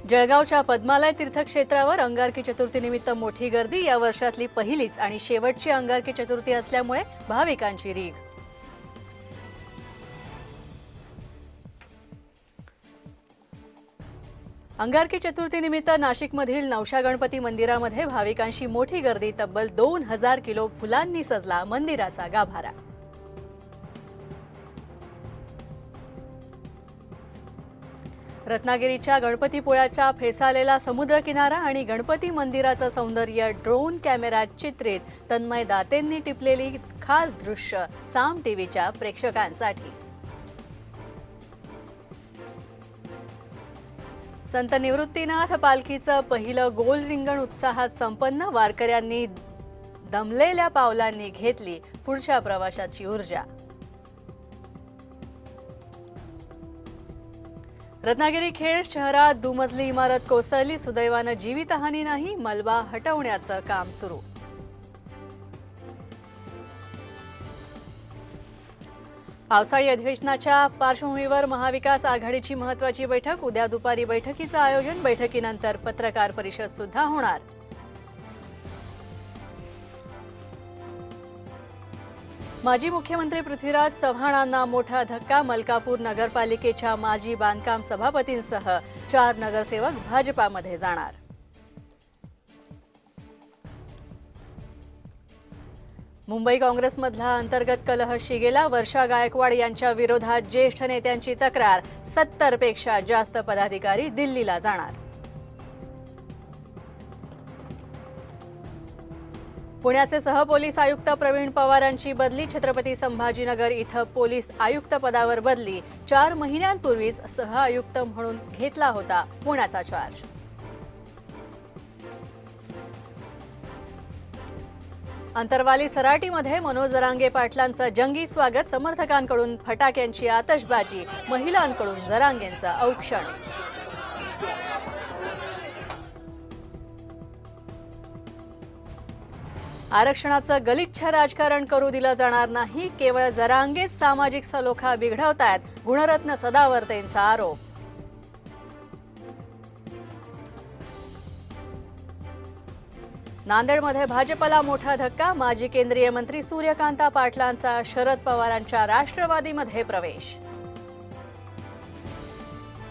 जळगावच्या पद्मालय तीर्थक्षेत्रावर अंगारकी चतुर्थीनिमित्त मोठी गर्दी। या वर्षातली पहिलीच आणि शेवटची अंगारकी चतुर्थी असल्यामुळे भाविकांची रीघ। अंगारकी चतुर्थीनिमित्त नाशिकमधील नवशा गणपती मंदिरामध्ये भाविकांची मोठी गर्दी। तब्बल 2000 किलो फुलांनी सजला मंदिराचा गाभारा। रत्नागिरीच्या गणपतीपुळ्याचा फेसाळलेला समुद्रकिनारा आणि गणपती मंदिराचं सौंदर्य ड्रोन कॅमेऱ्यात चित्रित। तन्मय दातेंनी टिपलेली खास दृश्य साम टीव्हीच्या प्रेक्षकांसाठी। संत निवृत्तीनाथ पालखीचं पहिलं गोल रिंगण उत्साहात संपन्न। वारकऱ्यांनी दमलेल्या पावलांनी घेतली पुढच्या प्रवासाची ऊर्जा। रत्नागिरी खेड शहरात दुमजली इमारत कोसळली। सुदैवानं जीवितहानी नाही। मलबा हटवण्याचं काम सुरू। पावसाळी अधिवेशनाच्या पार्श्वभूमीवर महाविकास आघाडीची महत्त्वाची बैठक। उद्या दुपारी बैठकीचं आयोजन। बैठकीनंतर पत्रकार परिषद सुद्धा होणार। माजी मुख्यमंत्री पृथ्वीराज चव्हाणांना मोठा धक्का। मलकापूर नगरपालिकेच्या माजी बांधकाम सभापतींसह 4 नगरसेवक भाजपामध्ये जाणार। मुंबई काँग्रेसमधला अंतर्गत कलह शिगेला। वर्षा गायकवाड यांच्या विरोधात ज्येष्ठ नेत्यांची तक्रार। 70 पेक्षा जास्त पदाधिकारी दिल्लीला जाणार। पुण्याचे सहपोलीस आयुक्त प्रवीण पवारांची बदली। छत्रपती संभाजीनगर इथं पोलीस आयुक्त पदावर बदली। 4 महिन्यांपूर्वीच सहआयुक्त म्हणून घेतला होता पुण्याचा चार्ज। अंतरवाली सराटीमध्ये मनोज जरांगे पाटलांचं जंगी स्वागत। समर्थकांकडून फटाक्यांची आतषबाजी। महिलांकडून जरांगेंचं औक्षण। आरक्षणाचं गलिच्छ राजकारण करू दिलं जाणार नाही। केवळ जरांगेच सामाजिक सलोखा बिघडवतायत। गुणरत्न सदावर्तेंचा आरोप। नांदेडमध्ये भाजपला मोठा धक्का। माजी केंद्रीय मंत्री सूर्यकांता पाटलांचा शरद पवारांच्या राष्ट्रवादीमध्ये प्रवेश।